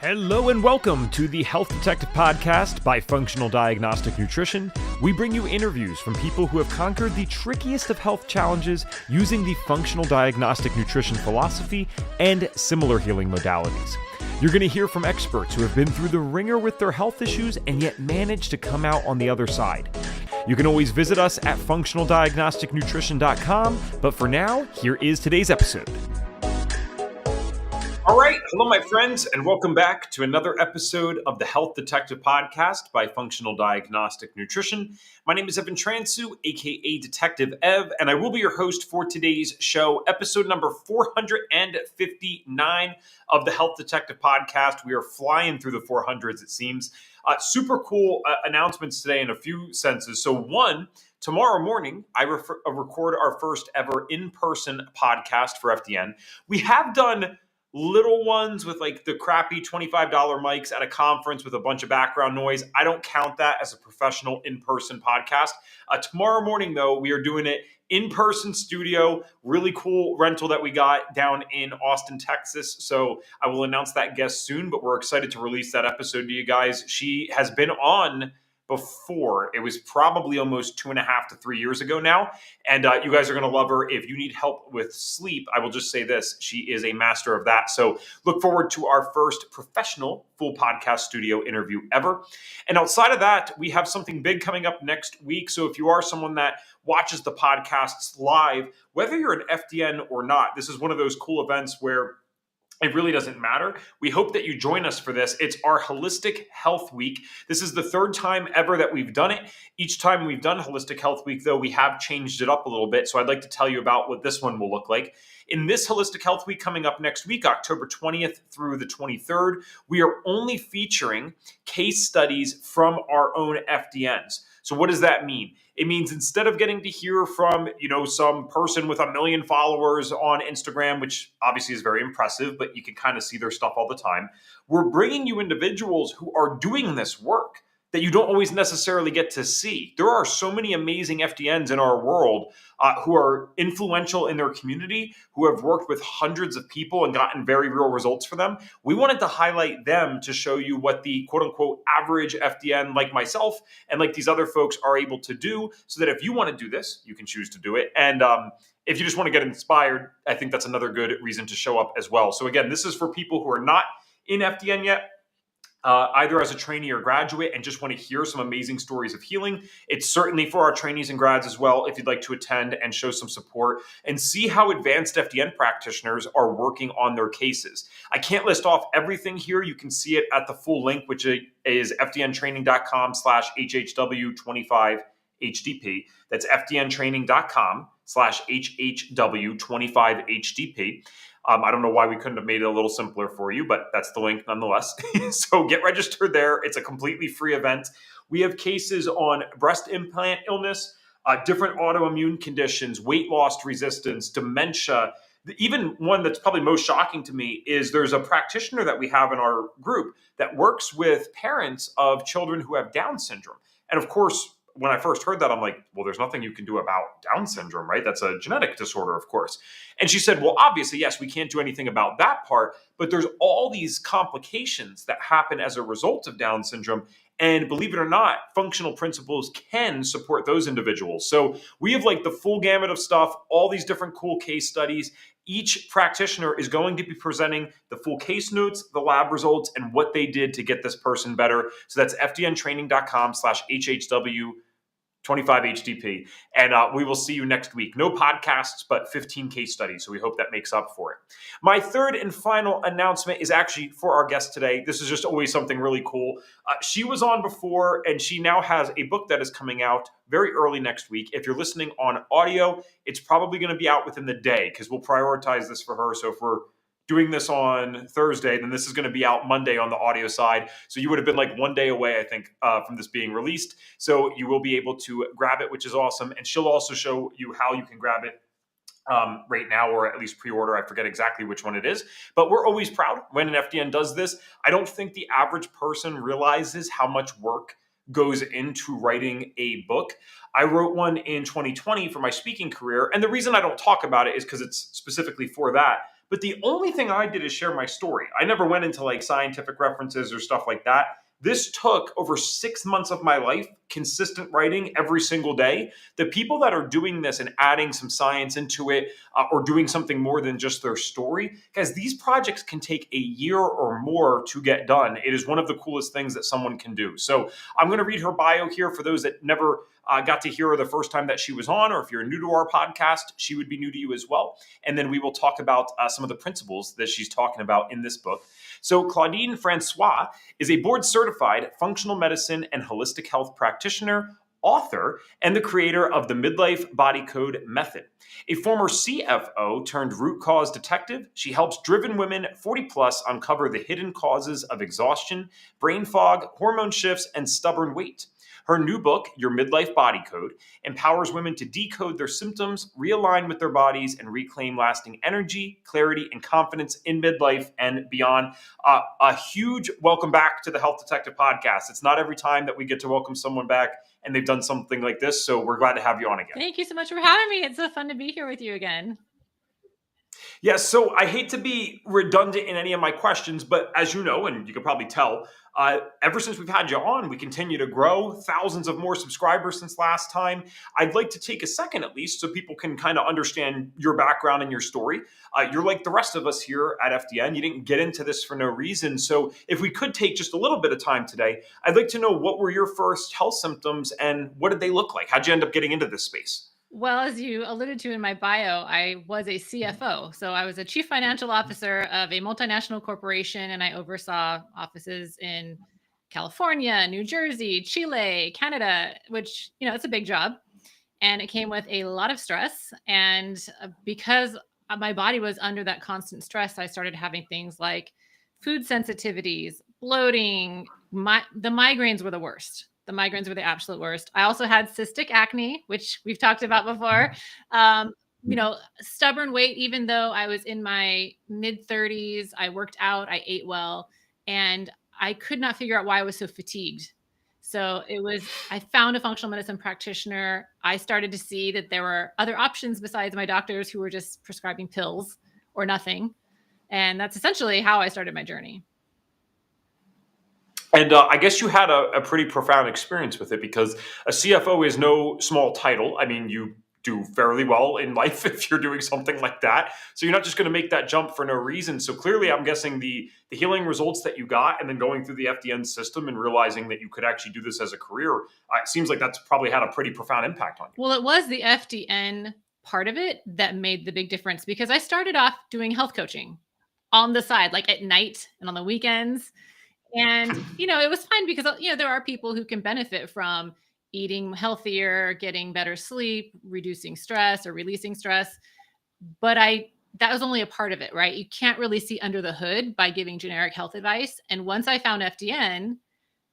Hello and welcome to the Health Detective Podcast by Functional Diagnostic Nutrition. We bring you interviews from people who have conquered the trickiest of health challenges using the Functional Diagnostic Nutrition philosophy and similar healing modalities. You're going to hear from experts who have been through the ringer with their health issues and yet managed to come out on the other side. You can always visit us at functionaldiagnosticnutrition.com, but for now, here is today's episode. All right. Hello, my friends, and welcome back to another episode of the Health Detective Podcast by Functional Diagnostic Nutrition. My name is Evan Transu, aka Detective Ev, and I will be your host for today's show, episode number 459 of the Health Detective Podcast. We are flying through the 400s, it seems. Super cool announcements today in a few senses. So one, tomorrow morning, I record our first ever in-person podcast for FDN. We have done little ones with like the crappy $25 mics at a conference with a bunch of background noise. I don't count that as a professional in-person podcast. Tomorrow morning, though, we are doing it in-person studio, really cool rental that we got down in Austin, Texas. So I will announce that guest soon, but we're excited to release that episode to you guys. She has been on before. It was probably almost 2.5 to 3 years ago now. And you guys are going to love her. If you need help with sleep, I will just say this. She is a master of that. So look forward to our first professional full podcast studio interview ever. And outside of that, we have something big coming up next week. So if you are someone that watches the podcasts live, whether you're an FDN or not, this is one of those cool events where it really doesn't matter. We hope that you join us for this. It's our Holistic Health Week. This is the third time ever that we've done it. Each time we've done Holistic Health Week, though, we have changed it up a little bit. So I'd like to tell you about what this one will look like. In this Holistic Health Week coming up next week, October 20th through the 23rd, we are only featuring case studies from our own FDNs. So what does that mean? It means instead of getting to hear from, some person with 1 million followers on Instagram, which obviously is very impressive, but you can kind of see their stuff all the time, we're bringing you individuals who are doing this work that you don't always necessarily get to see. There are so many amazing FDNs in our world who are influential in their community, who have worked with hundreds of people and gotten very real results for them. We wanted to highlight them to show you what the quote unquote average FDN like myself and like these other folks are able to do, so that if you want to do this, you can choose to do it. And if you just want to get inspired, I think that's another good reason to show up as well. So again, this is for people who are not in FDN yet, either as a trainee or graduate, and just want to hear some amazing stories of healing. It's certainly for our trainees and grads as well, if you'd like to attend and show some support and see how advanced FDN practitioners are working on their cases. I can't list off everything here. You can see it at the full link, which is fdntraining.com/HHW25HDP. That's fdntraining.com/HHW25HDP. I don't know why we couldn't have made it a little simpler for you, but that's the link nonetheless. So get registered there. It's a completely free event. We have cases on breast implant illness, different autoimmune conditions, weight loss resistance, dementia. Even one that's probably most shocking to me is there's a practitioner that we have in our group that works with parents of children who have Down syndrome. And of course, when I first heard that, I'm like, well, there's nothing you can do about Down syndrome, right? That's a genetic disorder, of course. And she said, well, obviously, yes, we can't do anything about that part, but there's all these complications that happen as a result of Down syndrome. And believe it or not, functional principles can support those individuals. So we have like the full gamut of stuff, all these different cool case studies. Each practitioner is going to be presenting the full case notes, the lab results, and what they did to get this person better. So that's fdntraining.com/HHW25HDP. And we will see you next week. No podcasts, but 15 case studies. So we hope that makes up for it. My third and final announcement is actually for our guest today. This is just always something really cool. She was on before, and she now has a book that is coming out very early next week. If you're listening on audio, it's probably going to be out within the day because we'll prioritize this for her. So if we're doing this on Thursday, then this is going to be out Monday on the audio side. So you would have been like 1 day away, I think, from this being released. So you will be able to grab it, which is awesome. And she'll also show you how you can grab it right now, or at least pre-order. I forget exactly which one it is, but we're always proud when an FDN does this. I don't think the average person realizes how much work goes into writing a book. I wrote one in 2020 for my speaking career. And the reason I don't talk about it is because it's specifically for that. But the only thing I did is share my story. I never went into like scientific references or stuff like that. This took over 6 months of my life, consistent writing every single day. The people that are doing this and adding some science into it, or doing something more than just their story, guys, these projects can take a year or more to get done. It is one of the coolest things that someone can do. So I'm going to read her bio here for those that never got to hear her the first time that she was on, or if you're new to our podcast, she would be new to you as well. And then we will talk about some of the principles that she's talking about in this book. So Claudine Francois is a board certified functional medicine and holistic health practitioner, author, and the creator of the Midlife Body Code method. A former CFO turned root cause detective, she helps driven women 40 plus uncover the hidden causes of exhaustion, brain fog, hormone shifts, and stubborn weight. Her new book, Your Midlife Body Code, empowers women to decode their symptoms, realign with their bodies, and reclaim lasting energy, clarity, and confidence in midlife and beyond. A huge welcome back to the Health Detective Podcast. It's not every time that we get to welcome someone back and they've done something like this, so we're glad to have you on again. Thank you so much for having me. It's so fun to be here with you again. Yeah, so I hate to be redundant in any of my questions, but as you know, and you can probably tell, ever since we've had you on, we continue to grow. Thousands of more subscribers since last time. I'd like to take a second at least so people can kind of understand your background and your story. You're like the rest of us here at FDN. You didn't get into this for no reason. So if we could take just a little bit of time today, I'd like to know, what were your first health symptoms and what did they look like? How'd you end up getting into this space? Well, as you alluded to in my bio, I was a CFO. So I was a chief financial officer of a multinational corporation, and I oversaw offices in California, New Jersey, Chile, Canada, which, it's a big job. And it came with a lot of stress. And because my body was under that constant stress, I started having things like food sensitivities, bloating. The migraines were the worst. The migraines were the absolute worst. I also had cystic acne, which we've talked about before. Stubborn weight, even though I was in my mid 30s, I worked out, I ate well, and I could not figure out why I was so fatigued. So I found a functional medicine practitioner. I started to see that there were other options besides my doctors who were just prescribing pills or nothing. And that's essentially how I started my journey. And I guess you had a pretty profound experience with it, because a CFO is no small title. I mean, you do fairly well in life if you're doing something like that. So you're not just going to make that jump for no reason. So clearly, I'm guessing the healing results that you got, and then going through the FDN system and realizing that you could actually do this as a career, it seems like that's probably had a pretty profound impact on you. Well, it was the FDN part of it that made the big difference, because I started off doing health coaching on the side, like at night and on the weekends. And, it was fine because, there are people who can benefit from eating healthier, getting better sleep, reducing stress or releasing stress. But that was only a part of it, right? You can't really see under the hood by giving generic health advice. And once I found FDN,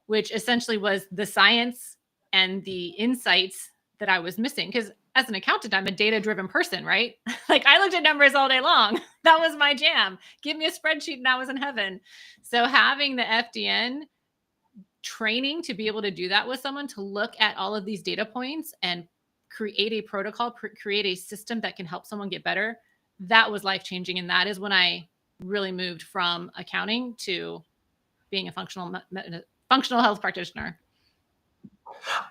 which essentially was the science and the insights that I was missing, because as an accountant, I'm a data-driven person, right? Like, I looked at numbers all day long. That was my jam. Give me a spreadsheet and I was in heaven. So having the FDN training to be able to do that with someone, to look at all of these data points and create a protocol, create a system that can help someone get better, that was life-changing. And that is when I really moved from accounting to being a functional health practitioner.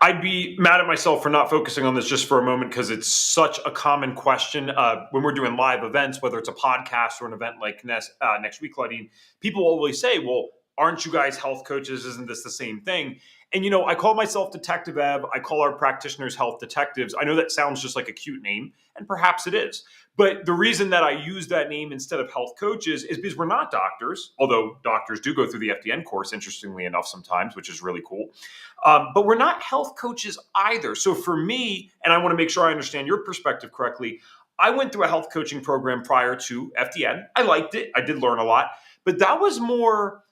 I'd be mad at myself for not focusing on this just for a moment, because it's such a common question when we're doing live events, whether it's a podcast or an event like next week, Claudine. People always say, well, aren't you guys health coaches? Isn't this the same thing? And, I call myself Detective Eb. I call our practitioners health detectives. I know that sounds just like a cute name, and perhaps it is. But the reason that I use that name instead of health coaches is because we're not doctors, although doctors do go through the FDN course, interestingly enough, sometimes, which is really cool. But we're not health coaches either. So for me, and I want to make sure I understand your perspective correctly, I went through a health coaching program prior to FDN. I liked it. I did learn a lot. But that was more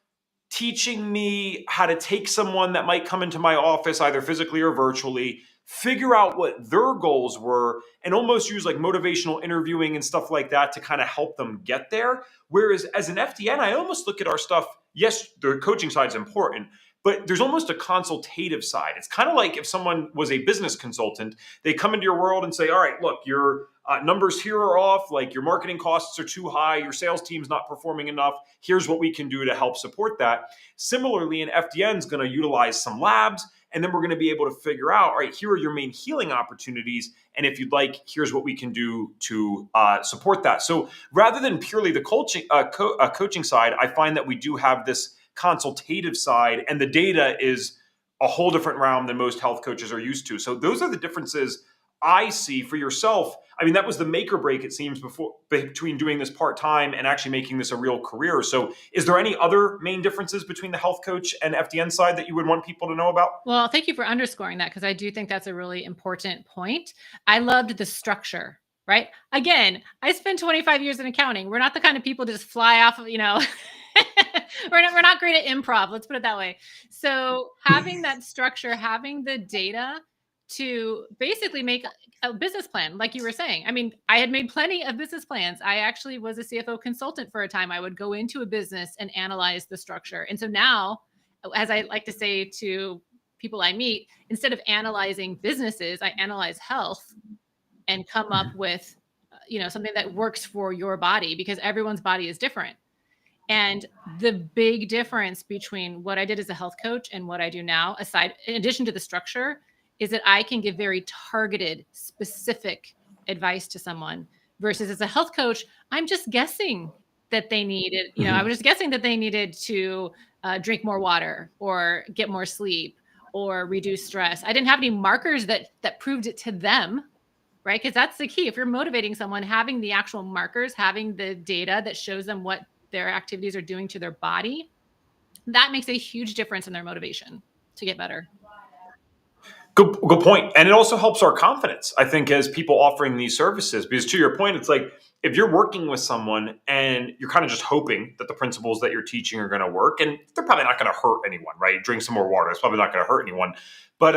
teaching me how to take someone that might come into my office, either physically or virtually, figure out what their goals were, and almost use like motivational interviewing and stuff like that to kind of help them get there. Whereas as an FDN, I almost look at our stuff, yes, the coaching side is important, but there's almost a consultative side. It's kind of like if someone was a business consultant, they come into your world and say, all right, look, your numbers here are off, like your marketing costs are too high, your sales team's not performing enough. Here's what we can do to help support that. Similarly, an FDN is going to utilize some labs, and then we're going to be able to figure out, all right, here are your main healing opportunities. And if you'd like, here's what we can do to support that. So rather than purely the coaching side, I find that we do have this consultative side, and the data is a whole different realm than most health coaches are used to. So those are the differences I see for yourself. I mean, that was the make or break, it seems, between doing this part-time and actually making this a real career. So is there any other main differences between the health coach and FDN side that you would want people to know about? Well, thank you for underscoring that, because I do think that's a really important point. I loved the structure, right? Again, I spent 25 years in accounting. We're not the kind of people to just fly off of, we're not great at improv. Let's put it that way. So having that structure, having the data to basically make a business plan, like you were saying. I mean, I had made plenty of business plans. I actually was a CFO consultant for a time. I would go into a business and analyze the structure. And so now, as I like to say to people I meet, instead of analyzing businesses, I analyze health and come up with, something that works for your body, because everyone's body is different. And the big difference between what I did as a health coach and what I do now, in addition to the structure, is that I can give very targeted, specific advice to someone, versus as a health coach, I'm just guessing that they needed, I was just guessing that they needed to drink more water or get more sleep or reduce stress. I didn't have any markers that proved it to them, right? Because that's the key. If you're motivating someone, having the actual markers, having the data that shows them what their activities are doing to their body, that makes a huge difference in their motivation to get better. Good point. And it also helps our confidence, I think, as people offering these services. Because to your point, it's like if you're working with someone and you're kind of just hoping that the principles that you're teaching are going to work, and they're probably not going to hurt anyone, right? Drink some more water. It's probably not going to hurt anyone. But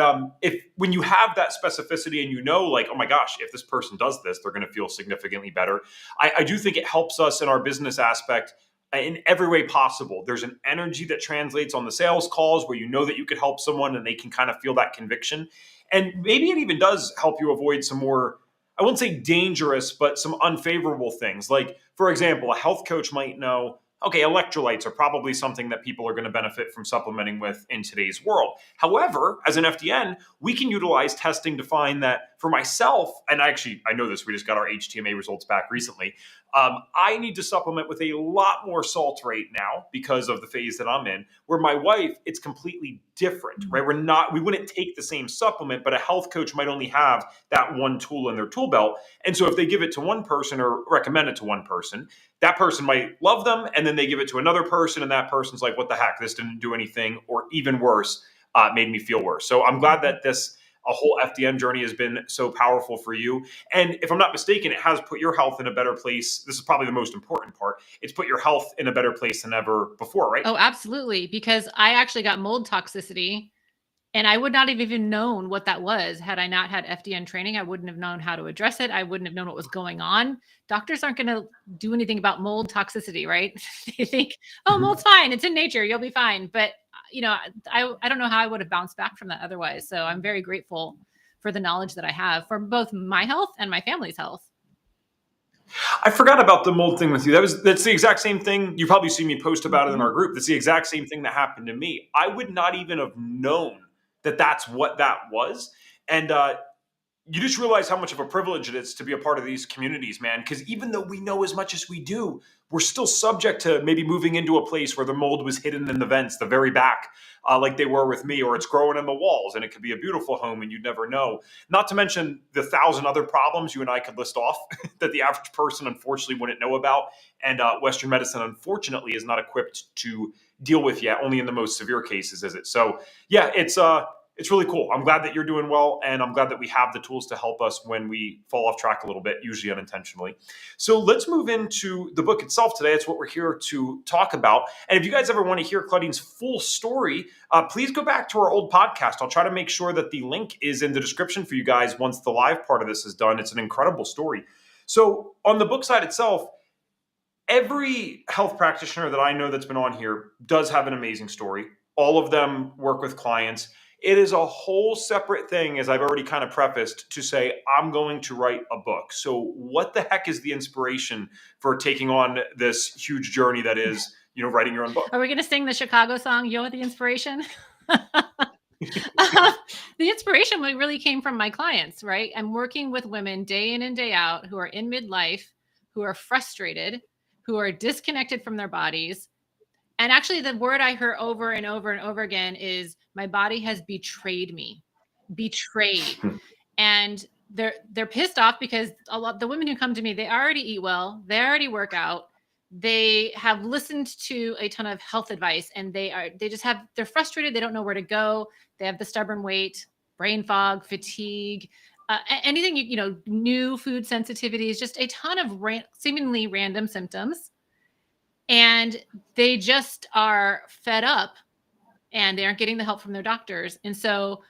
when you have that specificity and like, oh my gosh, if this person does this, they're going to feel significantly better. I do think it helps us in our business aspect in every way possible. There's an energy that translates on the sales calls where you know that you could help someone and they can kind of feel that conviction. And maybe it even does help you avoid some more, I wouldn't say dangerous, but some unfavorable things. Like, for example, a health coach might know, okay, electrolytes are probably something that people are going to benefit from supplementing with in today's world. However, as an FDN, we can utilize testing to find that for myself, and actually, I know this, we just got our HTMA results back recently. I need to supplement with a lot more salt right now because of the phase that I'm in, where my wife, it's completely different, right? We wouldn't take the same supplement, but a health coach might only have that one tool in their tool belt. And so if they give it to one person or recommend it to one person, that person might love them. And then they give it to another person and that person's like, what the heck? This didn't do anything, or even worse, made me feel worse. So I'm glad that a whole FDN journey has been so powerful for you. And if I'm not mistaken, it has put your health in a better place. This is probably the most important part. It's put your health in a better place than ever before, right? Oh, absolutely. Because I actually got mold toxicity, and I would not have even known what that was. Had I not had FDN training, I wouldn't have known how to address it. I wouldn't have known what was going on. Doctors aren't going to do anything about mold toxicity, right? They think, oh, mold's fine. It's in nature. You'll be fine. But I don't know how I would have bounced back from that otherwise. So I'm very grateful for the knowledge that I have for both my health and my family's health. I forgot about the mold thing with you. That's the exact same thing. You probably see me post about it in our group. That's the exact same thing that happened to me. I would not even have known that that's what that was. And you just realize how much of a privilege it is to be a part of these communities, man. Because even though we know as much as we do, we're still subject to maybe moving into a place where the mold was hidden in the vents, the very back, like they were with me, or it's growing in the walls, and it could be a beautiful home and you'd never know. Not to mention the 1,000 other problems you and I could list off that the average person unfortunately wouldn't know about. And Western medicine, unfortunately, is not equipped to deal with yet. Only in the most severe cases is it. So yeah, it's really cool. I'm glad that you're doing well, and I'm glad that we have the tools to help us when we fall off track a little bit, usually unintentionally. So let's move into the book itself today. It's what we're here to talk about. And if you guys ever want to hear Claudine's full story, please go back to our old podcast. I'll try to make sure that the link is in the description for you guys once the live part of this is done. It's an incredible story. So on the book side itself, every health practitioner that I know that's been on here does have an amazing story. all of them work with clients. It is a whole separate thing, as I've already kind of prefaced, to say, I'm going to write a book. So what the heck is the inspiration for taking on this huge journey that is, writing your own book? Are we going to sing the Chicago song, You're the Inspiration? The inspiration really came from my clients, right? I'm working with women day in and day out who are in midlife, who are frustrated, who are disconnected from their bodies. And actually, the word I hear over and over and over again is, my body has betrayed me. Betrayed. And they're pissed off because a lot the women who come to me, they already eat well, they already work out, they have listened to a ton of health advice, and they're frustrated, they don't know where to go, they have the stubborn weight, brain fog, fatigue, anything, new food sensitivities, just a ton of seemingly random symptoms. And they just are fed up and they aren't getting the help from their doctors. And so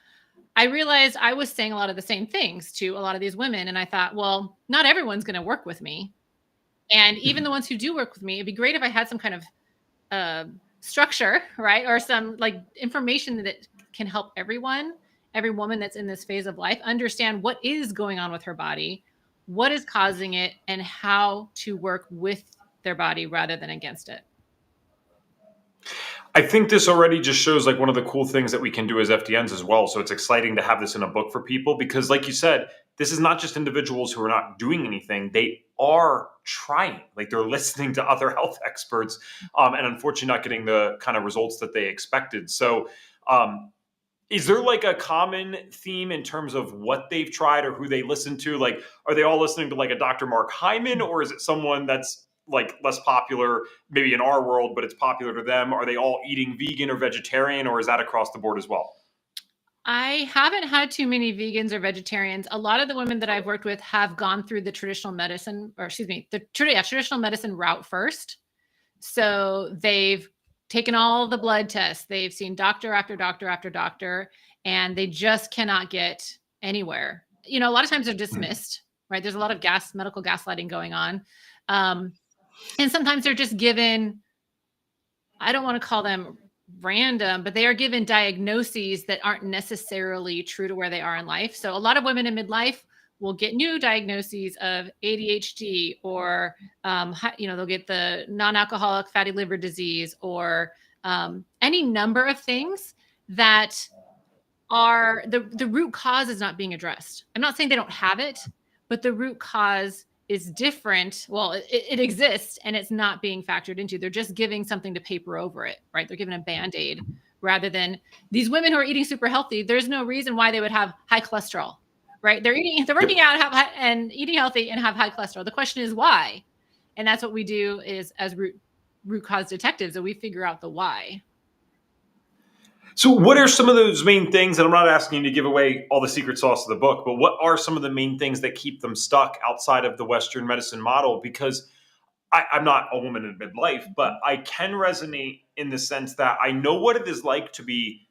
I realized I was saying a lot of the same things to a lot of these women. And I thought, well, not everyone's going to work with me. And even the ones who do work with me, it'd be great if I had some kind of structure, right? Or some like information that can help every woman that's in this phase of life understand what is going on with her body, what is causing it, and how to work with their body rather than against it. I think this already just shows like one of the cool things that we can do as FDNs as well. So it's exciting to have this in a book for people because, like you said, this is not just individuals who are not doing anything. They are trying, like they're listening to other health experts and unfortunately not getting the kind of results that they expected. So is there like a common theme in terms of what they've tried or who they listen to? Like, are they all listening to like a Dr. Mark Hyman, or is it someone that's like less popular, maybe in our world, but it's popular to them? Are they all eating vegan or vegetarian, or is that across the board as well? I haven't had too many vegans or vegetarians. A lot of the women that I've worked with have gone through the traditional medicine, traditional medicine route first. So they've taken all the blood tests. They've seen doctor after doctor after doctor, and they just cannot get anywhere. A lot of times they're dismissed, right? There's a lot of medical gaslighting going on. And sometimes they're just given, I don't want to call them random, but they are given diagnoses that aren't necessarily true to where they are in life. So a lot of women in midlife will get new diagnoses of ADHD, or, they'll get the non-alcoholic fatty liver disease, or any number of things that are the root cause is not being addressed. I'm not saying they don't have it, but the root cause is different. Well, it exists and it's not being factored into. They're just giving something to paper over it, right? They're giving a Band-Aid rather than these women who are eating super healthy. There's no reason why they would have high cholesterol, right? They're working out and eating healthy and have high cholesterol. The question is why? And that's what we do is as root cause detectives, that we figure out the why. So what are some of those main things, and I'm not asking you to give away all the secret sauce of the book, but what are some of the main things that keep them stuck outside of the Western medicine model? Because I'm not a woman in midlife, but I can resonate in the sense that I know what it is like to be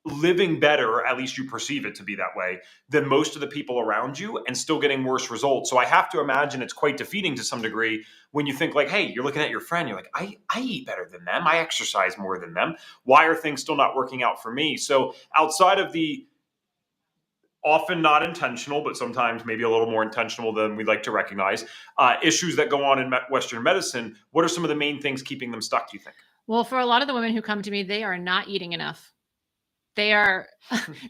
living better, or at least you perceive it to be that way, than most of the people around you and still getting worse results. So I have to imagine it's quite defeating to some degree when you think like, hey, you're looking at your friend, you're like, I eat better than them. I exercise more than them. Why are things still not working out for me? So outside of the often not intentional, but sometimes maybe a little more intentional than we'd like to recognize, issues that go on in Western medicine, what are some of the main things keeping them stuck, do you think? Well, for a lot of the women who come to me, they are not eating enough. They're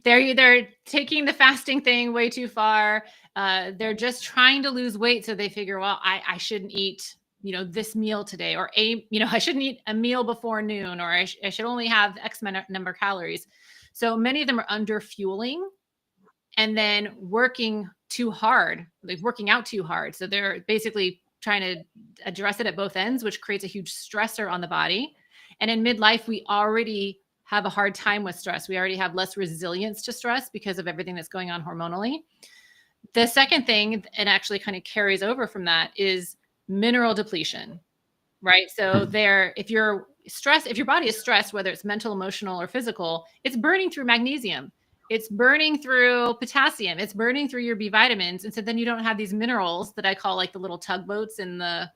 either taking the fasting thing way too far. They're just trying to lose weight. So they figure, well, I shouldn't eat, this meal today, or I shouldn't eat a meal before noon, or I should only have X number of calories. So many of them are under fueling and then working too hard, like working out too hard. So they're basically trying to address it at both ends, which creates a huge stressor on the body. And in midlife, we already have a hard time with stress. We already have less resilience to stress because of everything that's going on hormonally. The second thing, and actually kind of carries over from that, is mineral depletion, right? So if your body is stressed, whether it's mental, emotional, or physical, it's burning through magnesium. It's burning through potassium. It's burning through your B vitamins. And so then you don't have these minerals that I call like the little tugboats in the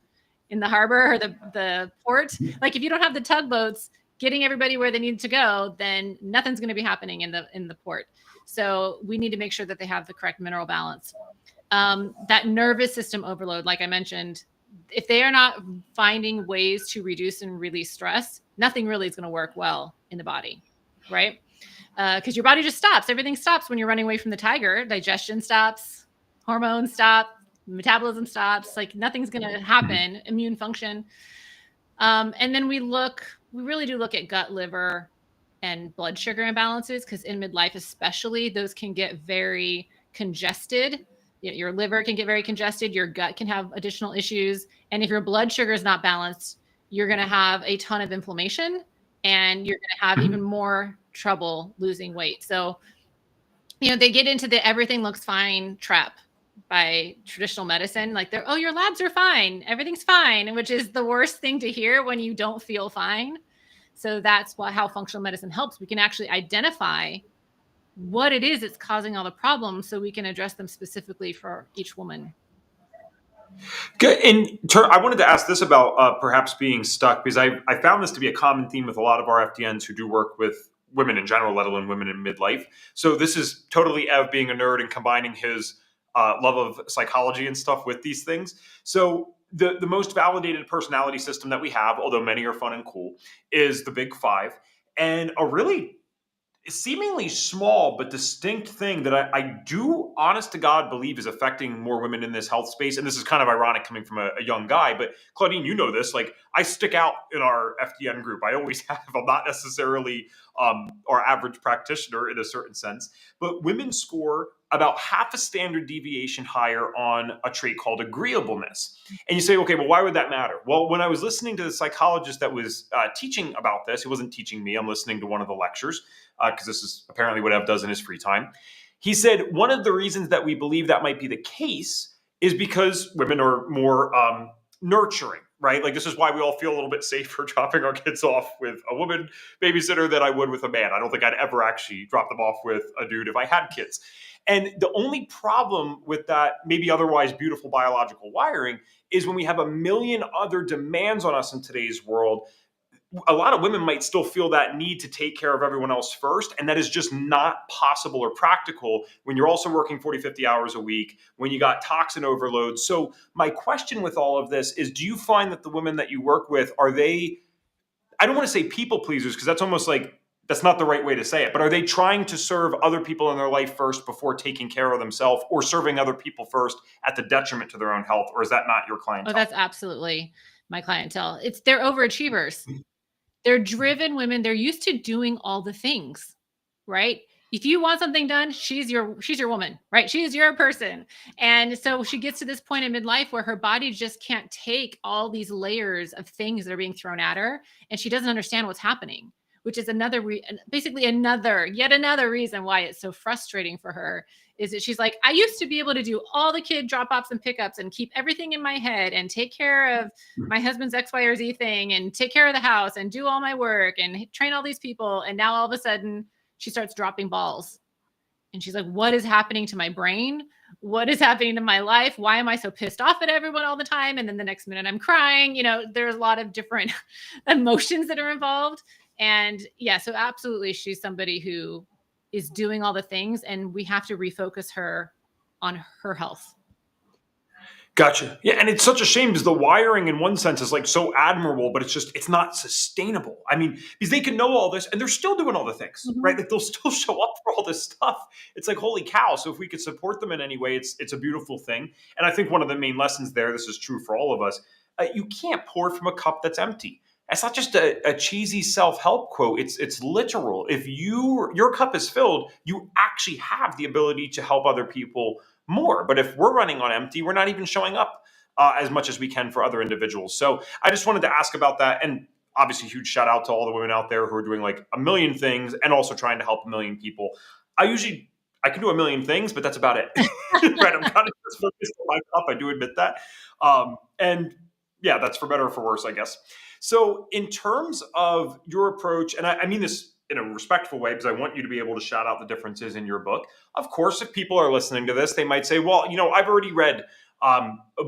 harbor or the port. Like if you don't have the tugboats getting everybody where they need to go, then nothing's going to be happening in the port. So we need to make sure that they have the correct mineral balance. That nervous system overload, like I mentioned, if they are not finding ways to reduce and release stress, nothing really is going to work well in the body, right? Because your body just stops. Everything stops when you're running away from the tiger. Digestion stops, hormones stop, metabolism stops. Like nothing's going to happen. Immune function. And then we really do look at gut, liver, and blood sugar imbalances, because in midlife especially, those can get very congested. Your liver can get very congested. Your gut can have additional issues. And if your blood sugar is not balanced, you're going to have a ton of inflammation, and you're going to have even more trouble losing weight. So, they get into the everything looks fine trap by traditional medicine. Like oh, your labs are fine. Everything's fine, which is the worst thing to hear when you don't feel fine. So that's how functional medicine helps. We can actually identify what it is that's causing all the problems, so we can address them specifically for each woman. Good. And I wanted to ask this about perhaps being stuck, because I found this to be a common theme with a lot of our FDNs who do work with women in general, let alone women in midlife. So this is totally Ev being a nerd and combining his love of psychology and stuff with these things. So the most validated personality system that we have, although many are fun and cool, is the Big Five. And a really seemingly small but distinct thing that I do, honest to God, believe is affecting more women in this health space. And this is kind of ironic coming from a young guy, but Claudine, you know this, like I stick out in our FDN group. I always have. I'm not necessarily our average practitioner in a certain sense, but women score about half a standard deviation higher on a trait called agreeableness. And you say, okay, well, why would that matter? Well, when I was listening to the psychologist that was teaching about this, he wasn't teaching me, I'm listening to one of the lectures, because this is apparently what Ev does in his free time. He said one of the reasons that we believe that might be the case is because women are more nurturing, right? Like this is why we all feel a little bit safer dropping our kids off with a woman babysitter than I would with a man. I don't think I'd ever actually drop them off with a dude if I had kids. And the only problem with that maybe otherwise beautiful biological wiring is when we have a million other demands on us in today's world, a lot of women might still feel that need to take care of everyone else first. And that is just not possible or practical when you're also working 40, 50 hours a week, when you got toxin overload. So my question with all of this is, do you find that the women that you work with, are they, I don't want to say people pleasers, because that's almost like, that's not the right way to say it, but are they trying to serve other people in their life first before taking care of themselves, or serving other people first at the detriment to their own health? Or is that not your clientele? Oh, that's absolutely my clientele. They're overachievers. They're driven women. They're used to doing all the things, right? If you want something done, she's your woman, right? She is your person. And so she gets to this point in midlife where her body just can't take all these layers of things that are being thrown at her. And she doesn't understand what's happening, which is yet another reason why it's so frustrating for her, is that she's like, I used to be able to do all the kid drop-offs and pickups and keep everything in my head and take care of my husband's X, Y, or Z thing and take care of the house and do all my work and train all these people. And now all of a sudden she starts dropping balls. And she's like, what is happening to my brain? What is happening to my life? Why am I so pissed off at everyone all the time? And then the next minute I'm crying. There's a lot of different emotions that are involved. And yeah, so absolutely, she's somebody who is doing all the things, and we have to refocus her on her health. Gotcha. Yeah, and it's such a shame because the wiring in one sense is like so admirable, but it's not sustainable. I mean, because they can know all this and they're still doing all the things, right? Like they'll still show up for all this stuff. It's like, holy cow. So if we could support them in any way, it's a beautiful thing. And I think one of the main lessons there, this is true for all of us, you can't pour from a cup that's empty. It's not just a cheesy self-help quote. It's literal. If your cup is filled, you actually have the ability to help other people more. But if we're running on empty, we're not even showing up as much as we can for other individuals. So I just wanted to ask about that. And obviously, huge shout out to all the women out there who are doing like a million things and also trying to help a million people. I can do a million things, but that's about it. Right? I'm kind of just focused on my cup. I do admit that. And yeah, that's for better or for worse, I guess. So in terms of your approach, and I mean this in a respectful way, because I want you to be able to shout out the differences in your book. Of course, if people are listening to this, they might say, well, I've already read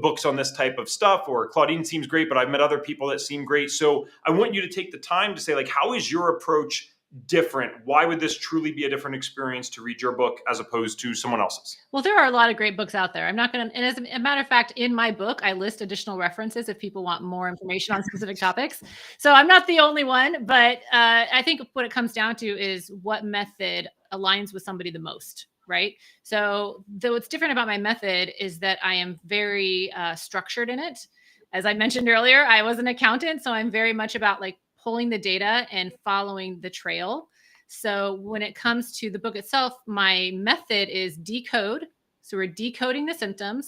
books on this type of stuff, or Claudine seems great, but I've met other people that seem great. So I want you to take the time to say, like, how is your approach different? Why would this truly be a different experience to read your book as opposed to someone else's? Well, there are a lot of great books out there. I'm not going to, and as a matter of fact, in my book, I list additional references if people want more information on specific topics. So I'm not the only one, but I think what it comes down to is what method aligns with somebody the most, right? So what's different about my method is that I am very structured in it. As I mentioned earlier, I was an accountant, so I'm very much about like pulling the data and following the trail. So when it comes to the book itself, my method is decode. So we're decoding the symptoms.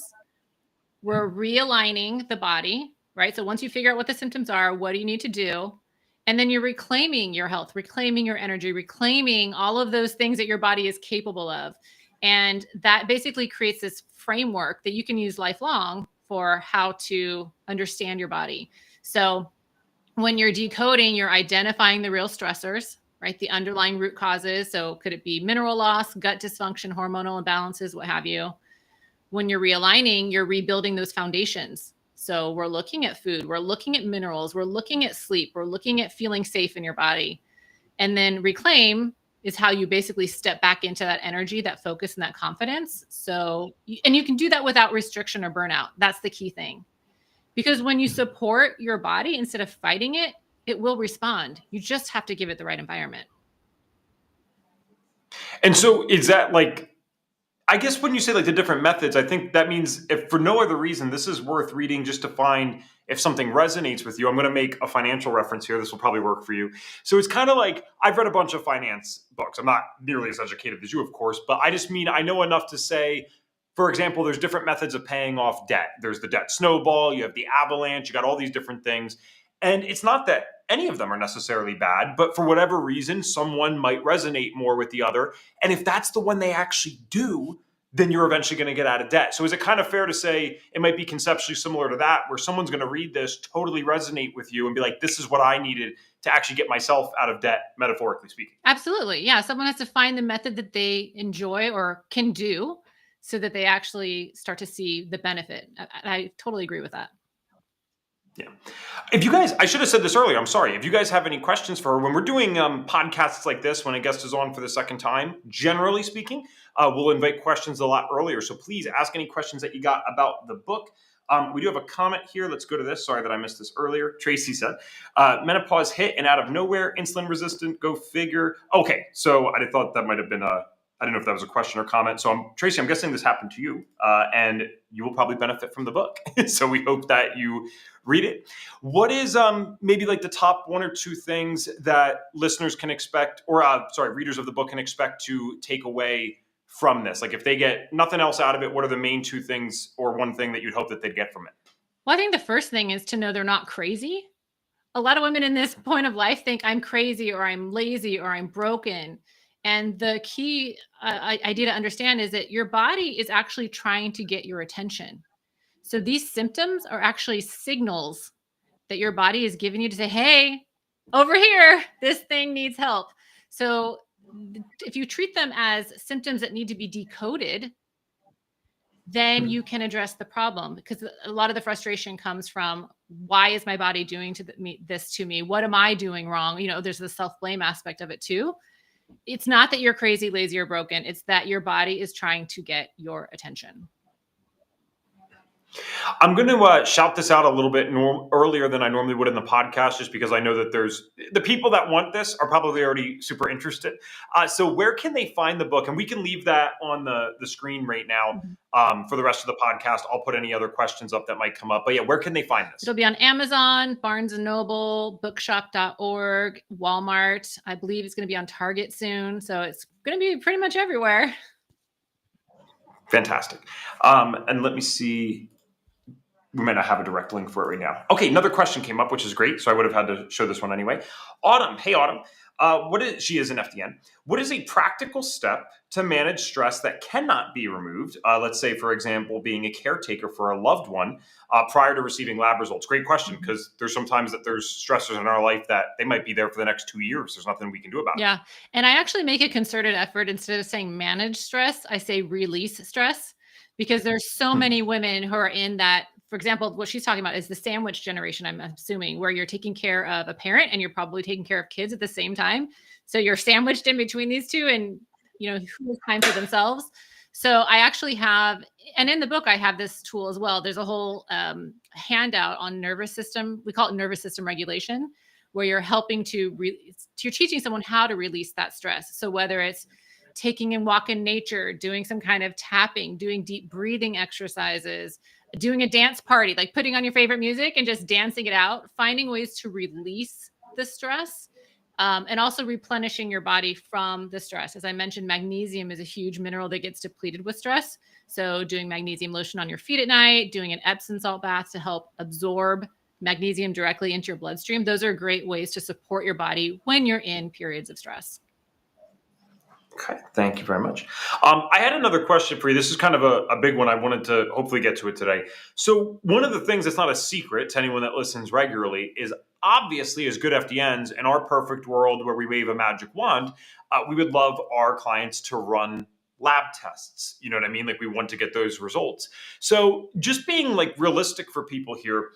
We're realigning the body, right? So once you figure out what the symptoms are, what do you need to do? And then you're reclaiming your health, reclaiming your energy, reclaiming all of those things that your body is capable of. And that basically creates this framework that you can use lifelong for how to understand your body. So when you're decoding, you're identifying the real stressors, right? The underlying root causes. So could it be mineral loss, gut dysfunction, hormonal imbalances, what have you? When you're realigning, you're rebuilding those foundations. So we're looking at food, we're looking at minerals, we're looking at sleep, we're looking at feeling safe in your body. And then reclaim is how you basically step back into that energy, that focus, and that confidence. So, and you can do that without restriction or burnout. That's the key thing. Because when you support your body instead of fighting it, it will respond. You just have to give it the right environment. And so is that like, I guess when you say like the different methods, I think that means if for no other reason, this is worth reading just to find if something resonates with you. I'm going to make a financial reference here. This will probably work for you. So it's kind of like I've read a bunch of finance books. I'm not nearly as educated as you, of course, but I just mean I know enough to say, for example, there's different methods of paying off debt. There's the debt snowball, you have the avalanche, you got all these different things. And it's not that any of them are necessarily bad, but for whatever reason, someone might resonate more with the other. And if that's the one they actually do, then you're eventually going to get out of debt. So is it kind of fair to say it might be conceptually similar to that, where someone's going to read this, totally resonate with you and be like, this is what I needed to actually get myself out of debt, metaphorically speaking? Absolutely. Yeah. Someone has to find the method that they enjoy or can do so that they actually start to see the benefit. I totally agree with that. Yeah. If you guys, I should have said this earlier. I'm sorry. If you guys have any questions for her, when we're doing podcasts like this, when a guest is on for the second time, generally speaking, we'll invite questions a lot earlier. So please ask any questions that you got about the book. We do have a comment here. Let's go to this. Sorry that I missed this earlier. Tracy said, menopause hit and out of nowhere, insulin resistant, go figure. Okay. So I thought that might have been I don't know if that was a question or comment. So Tracy, I'm guessing this happened to you, and you will probably benefit from the book. So we hope that you read it. What is maybe like the top one or two things that listeners can expect, or readers of the book can expect to take away from this? Like if they get nothing else out of it, what are the main two things or one thing that you'd hope that they'd get from it? Well, I think the first thing is to know they're not crazy. A lot of women in this point of life think I'm crazy or I'm lazy or I'm broken. And the key idea to understand is that your body is actually trying to get your attention. So these symptoms are actually signals that your body is giving you to say, hey, over here, this thing needs help. So if you treat them as symptoms that need to be decoded, then you can address the problem, because a lot of the frustration comes from, why is my body doing this to me? What am I doing wrong? There's the self-blame aspect of it too. It's not that you're crazy, lazy, or broken. It's that your body is trying to get your attention. I'm going to shout this out a little bit earlier than I normally would in the podcast, just because I know that there's the people that want this are probably already super interested. So where can they find the book? And we can leave that on the screen right now for the rest of the podcast. I'll put any other questions up that might come up. But yeah, where can they find this? It'll be on Amazon, Barnes & Noble, bookshop.org, Walmart. I believe it's going to be on Target soon. So it's going to be pretty much everywhere. Fantastic. And let me see. We might not have a direct link for it right now. Okay, another question came up, which is great. So I would have had to show this one anyway. Autumn. Hey, Autumn. She is an FDN. What is a practical step to manage stress that cannot be removed? Let's say, for example, being a caretaker for a loved one prior to receiving lab results. Great question, because there's sometimes that there's stressors in our life that they might be there for the next 2 years. There's nothing we can do about it. Yeah. And I actually make a concerted effort. Instead of saying manage stress, I say release stress. because there's so many women who are in that. For example, what she's talking about is the sandwich generation, I'm assuming, where you're taking care of a parent and you're probably taking care of kids at the same time. So you're sandwiched in between these two, and who has time for themselves. So I actually have, and in the book, I have this tool as well. There's a whole handout on nervous system. We call it nervous system regulation, where you're helping you're teaching someone how to release that stress. So whether it's taking a walk in nature, doing some kind of tapping, doing deep breathing exercises, doing a dance party, like putting on your favorite music and just dancing it out, finding ways to release the stress, and also replenishing your body from the stress. As I mentioned, magnesium is a huge mineral that gets depleted with stress. So doing magnesium lotion on your feet at night, doing an Epsom salt bath to help absorb magnesium directly into your bloodstream. Those are great ways to support your body when you're in periods of stress. Okay, thank you very much. I had another question for you. This is kind of a big one. I wanted to hopefully get to it today. So one of the things that's not a secret to anyone that listens regularly is obviously, as good FDNs, in our perfect world where we wave a magic wand, we would love our clients to run lab tests. You know what I mean? Like, we want to get those results. So just being like realistic for people here,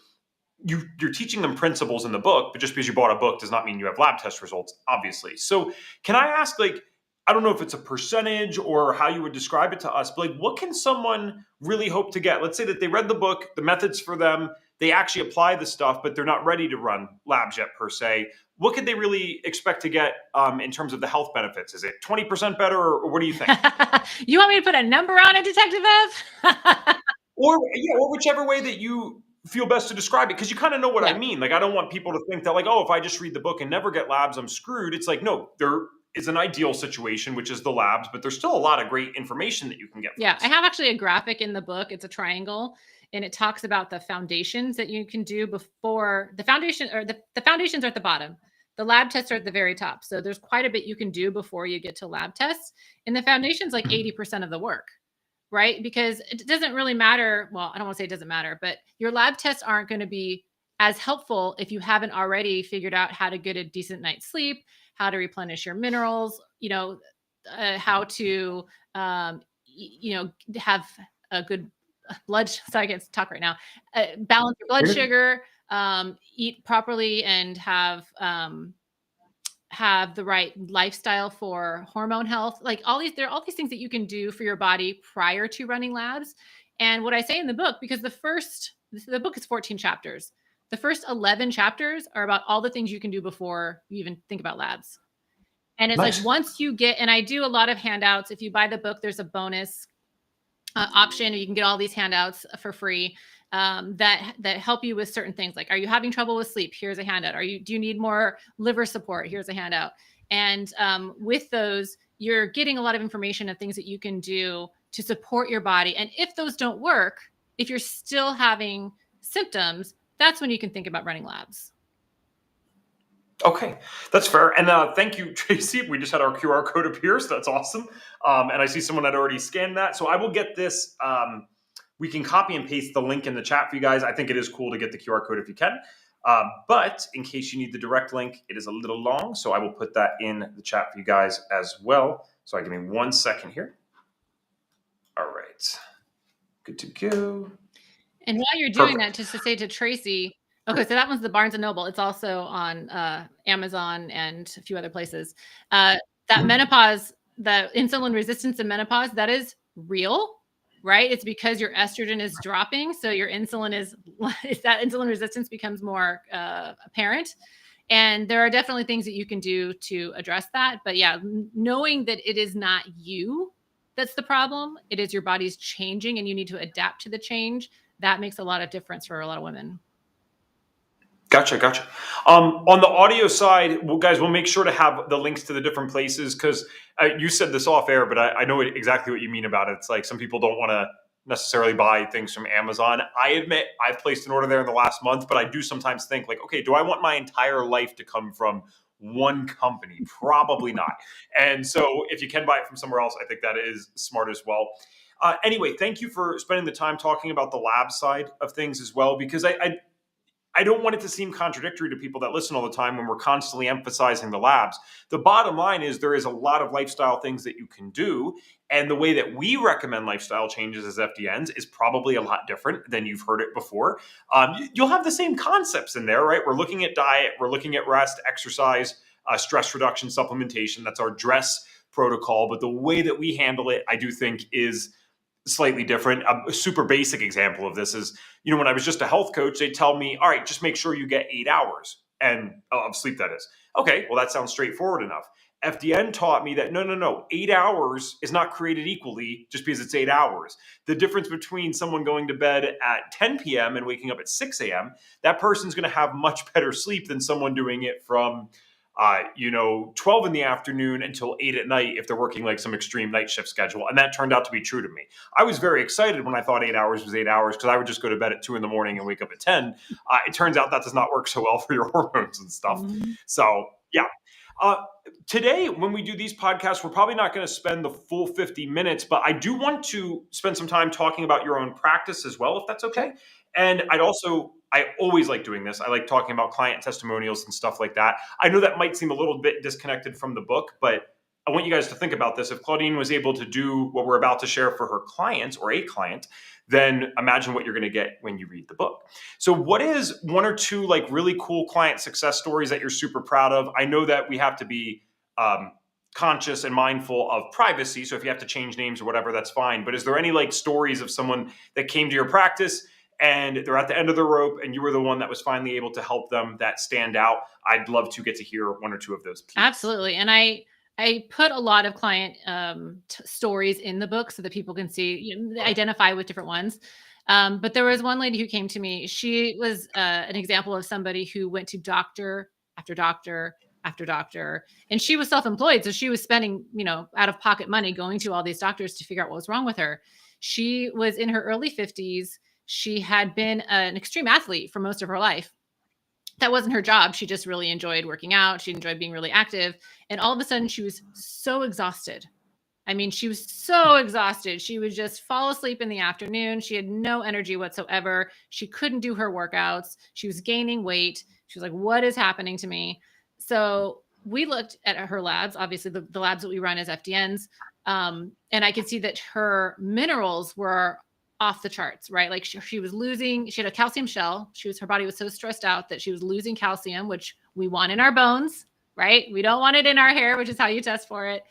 you're teaching them principles in the book, but just because you bought a book does not mean you have lab test results, obviously. So can I ask, like, I don't know if it's a percentage or how you would describe it to us, but like, what can someone really hope to get? Let's say that they read the book, the methods for them, they actually apply the stuff, but they're not ready to run labs yet per se. What could they really expect to get in terms of the health benefits? Is it 20% better, or what do you think? You want me to put a number on it, Detective Ev? Or whichever way that you feel best to describe it, because you kind of know what I mean. Like, I don't want people to think that, like, oh, if I just read the book and never get labs, I'm screwed. It's like, no, there is an ideal situation, which is the labs, but there's still a lot of great information that you can get. Yeah, I have actually a graphic in the book. It's a triangle, and it talks about the foundations that you can do before the foundation, or the foundations are at the bottom. The lab tests are at the very top. So there's quite a bit you can do before you get to lab tests. And the foundation's like 80% of the work, right? Because it doesn't really matter. Well, I don't want to say it doesn't matter, but your lab tests aren't going to be as helpful if you haven't already figured out how to get a decent night's sleep, how to replenish your minerals, how to, have a good blood. Sorry, I can't talk right now. Balance your blood sugar, eat properly, and have the right lifestyle for hormone health. Like, there are all these things that you can do for your body prior to running labs. And what I say in the book, because the book is 14 chapters. The first 11 chapters are about all the things you can do before you even think about labs. And it's nice. Like, once you get, and I do a lot of handouts. If you buy the book, there's a bonus option. You can get all these handouts for free that help you with certain things. Like, are you having trouble with sleep? Here's a handout. Do you need more liver support? Here's a handout. And with those, you're getting a lot of information of things that you can do to support your body. And if those don't work, if you're still having symptoms, that's when you can think about running labs. Okay, that's fair. And thank you, Tracy. We just had our QR code appear, so that's awesome. And I see someone had already scanned that. So I will get this. We can copy and paste the link in the chat for you guys. I think it is cool to get the QR code if you can. But in case you need the direct link, it is a little long. So I will put that in the chat for you guys as well. So give me 1 second here. All right. Good to go. And while you're doing that, just to say to Tracy, okay, so that one's the Barnes & Noble. It's also on Amazon and a few other places. That menopause, the insulin resistance in menopause, that is real, right? It's because your estrogen is dropping. So your insulin that insulin resistance becomes more apparent. And there are definitely things that you can do to address that. But yeah, knowing that it is not you that's the problem, it is your body's changing and you need to adapt to the change. That makes a lot of difference for a lot of women. Gotcha. On the audio side, guys, we'll make sure to have the links to the different places, because you said this off air, but I know exactly what you mean about it. It's like, some people don't want to necessarily buy things from Amazon. I admit I've placed an order there in the last month, but I do sometimes think, like, okay, do I want my entire life to come from one company? Probably not. And so if you can buy it from somewhere else, I think that is smart as well. Anyway, thank you for spending the time talking about the lab side of things as well, because I I don't want it to seem contradictory to people that listen all the time when we're constantly emphasizing the labs. The bottom line is there is a lot of lifestyle things that you can do. And the way that we recommend lifestyle changes as FDNs is probably a lot different than you've heard it before. You'll have the same concepts in there, right? We're looking at diet, we're looking at rest, exercise, stress reduction, supplementation. That's our DRESS protocol. But the way that we handle it, I do think, is slightly different. A super basic example of this is, when I was just a health coach, they tell me, all right, just make sure you get 8 hours of sleep, that is. Okay, well, that sounds straightforward enough. FDN taught me that no, 8 hours is not created equally just because it's 8 hours. The difference between someone going to bed at 10 p.m. and waking up at 6 a.m., that person's going to have much better sleep than someone doing it from 12 in the afternoon until 8 at night if they're working like some extreme night shift schedule. And that turned out to be true to me. I was very excited when I thought 8 hours was 8 hours because I would just go to bed at 2 in the morning and wake up at 10. It turns out that does not work so well for your hormones and stuff. Mm-hmm. So, yeah. Today, when we do these podcasts, we're probably not going to spend the full 50 minutes, but I do want to spend some time talking about your own practice as well, if that's okay. And I always like doing this. I like talking about client testimonials and stuff like that. I know that might seem a little bit disconnected from the book, but I want you guys to think about this. If Claudine was able to do what we're about to share for her clients or a client, then imagine what you're going to get when you read the book. So what is one or two like really cool client success stories that you're super proud of? I know that we have to be conscious and mindful of privacy. So if you have to change names or whatever, that's fine. But is there any like stories of someone that came to your practice and they're at the end of the rope and you were the one that was finally able to help them that stand out? I'd love to get to hear one or two of those, please. Absolutely. And I put a lot of client stories in the book so that people can see, identify with different ones. But there was one lady who came to me. She was an example of somebody who went to doctor after doctor after doctor, and she was self-employed. So she was spending, out of pocket money going to all these doctors to figure out what was wrong with her. She was in her early 50s. She had been an extreme athlete for most of her life. That wasn't her job. She just really enjoyed working out. She enjoyed being really active. And all of a sudden she was so exhausted. I mean, she was so exhausted. She would just fall asleep in the afternoon. She had no energy whatsoever. She couldn't do her workouts. She was gaining weight. She was like, what is happening to me? So we looked at her labs, obviously the labs that we run as FDNs. And I could see that her minerals were off the charts, right? Like she had a calcium shell. Her body was so stressed out that she was losing calcium, which we want in our bones, right? We don't want it in our hair, which is how you test for it.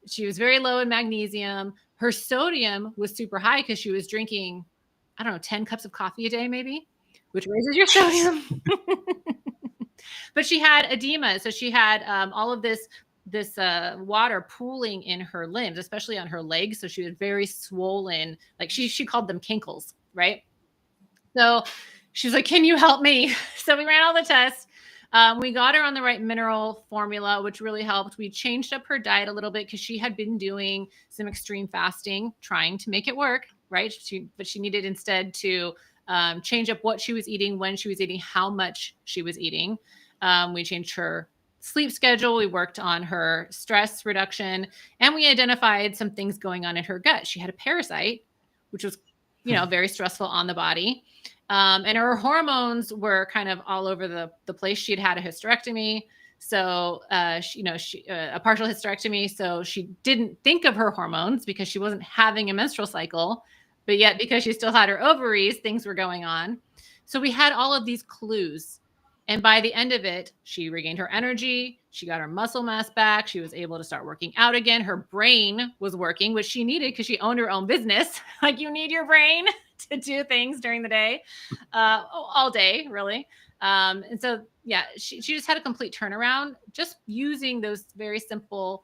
She was very low in magnesium. Her sodium was super high because she was drinking, 10 cups of coffee a day, maybe, which raises your sodium. But she had edema. So she had all of this water pooling in her limbs, especially on her legs. So she was very swollen. Like she called them kinkles, right? So she was like, can you help me? So we ran all the tests. We got her on the right mineral formula, which really helped. We changed up her diet a little bit because she had been doing some extreme fasting, trying to make it work, right? But she needed instead to change up what she was eating, when she was eating, how much she was eating. We changed her sleep schedule. We worked on her stress reduction, and we identified some things going on in her gut. She had a parasite, which was, very stressful on the body. And her hormones were kind of all over the place. She had a hysterectomy. So, a partial hysterectomy. So she didn't think of her hormones because she wasn't having a menstrual cycle, but yet because she still had her ovaries, things were going on. So we had all of these clues. And by the end of it, she regained her energy. She got her muscle mass back. She was able to start working out again. Her brain was working, which she needed because she owned her own business. Like, you need your brain to do things during the day, all day, really. And so, yeah, she just had a complete turnaround just using those very simple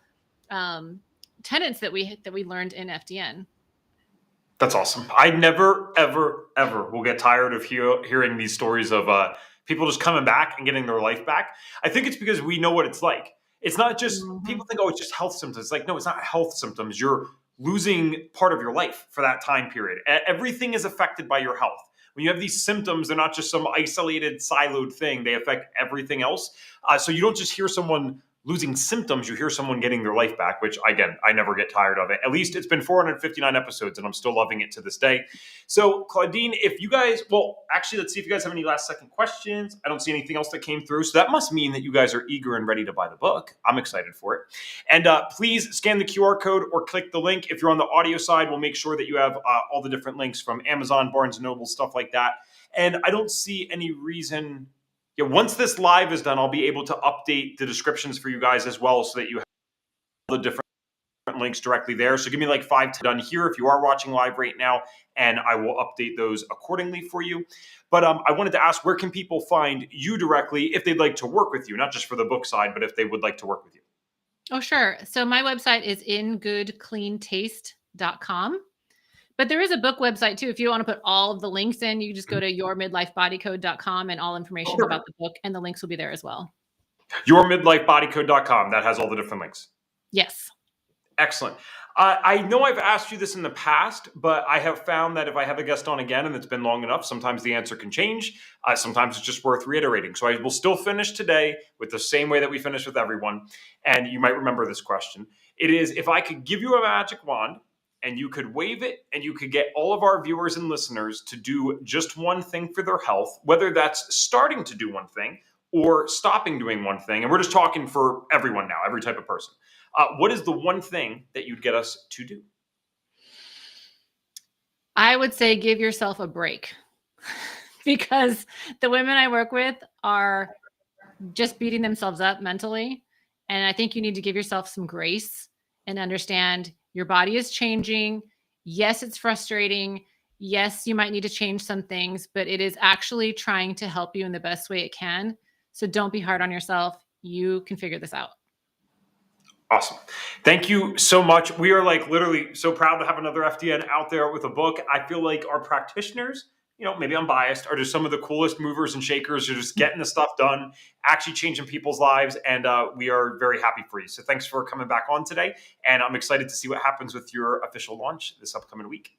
tenets that we learned in FDN. That's awesome. I never, ever, ever will get tired of hearing these stories of people just coming back and getting their life back. I think it's because we know what it's like. It's not just, people think, oh, it's just health symptoms. It's like, no, it's not health symptoms. You're losing part of your life for that time period. Everything is affected by your health. When you have these symptoms, they're not just some isolated, siloed thing. They affect everything else. So you don't just hear someone losing symptoms, you hear someone getting their life back, which again, I never get tired of it. At least it's been 459 episodes and I'm still loving it to this day. So Claudine, if you guys, well, actually, let's see if you guys have any last second questions. I don't see anything else that came through. So that must mean that you guys are eager and ready to buy the book. I'm excited for it. And please scan the QR code or click the link. If you're on the audio side, we'll make sure that you have all the different links from Amazon, Barnes & Noble, stuff like that. And I don't see any reason. Yeah, once this live is done, I'll be able to update the descriptions for you guys as well so that you have all the different links directly there. So give me like 5 to done here if you are watching live right now, and I will update those accordingly for you. But I wanted to ask, where can people find you directly if they'd like to work with you, not just for the book side, but if they would like to work with you? Oh, sure. So my website is ingoodcleantaste.com. But there is a book website too. If you want to put all of the links in, you just go to yourmidlifebodycode.com and all information about the book, and the links will be there as well. Yourmidlifebodycode.com. That has all the different links. Yes. Excellent. I know I've asked you this in the past, but I have found that if I have a guest on again and it's been long enough, sometimes the answer can change. Sometimes it's just worth reiterating. So I will still finish today with the same way that we finish with everyone. And you might remember this question. It is, if I could give you a magic wand, and you could wave it and you could get all of our viewers and listeners to do just one thing for their health, whether that's starting to do one thing or stopping doing one thing. And we're just talking for everyone now, every type of person. What is the one thing that you'd get us to do? I would say give yourself a break because the women I work with are just beating themselves up mentally. And I think you need to give yourself some grace and understand your body is changing. Yes, it's frustrating. Yes, you might need to change some things, but it is actually trying to help you in the best way it can. So don't be hard on yourself. You can figure this out. Awesome. Thank you so much. We are like literally so proud to have another FDN out there with a book. I feel like our practitioners, maybe I'm biased, are just some of the coolest movers and shakers. You're just getting the stuff done, actually changing people's lives. And we are very happy for you. So thanks for coming back on today. And I'm excited to see what happens with your official launch this upcoming week.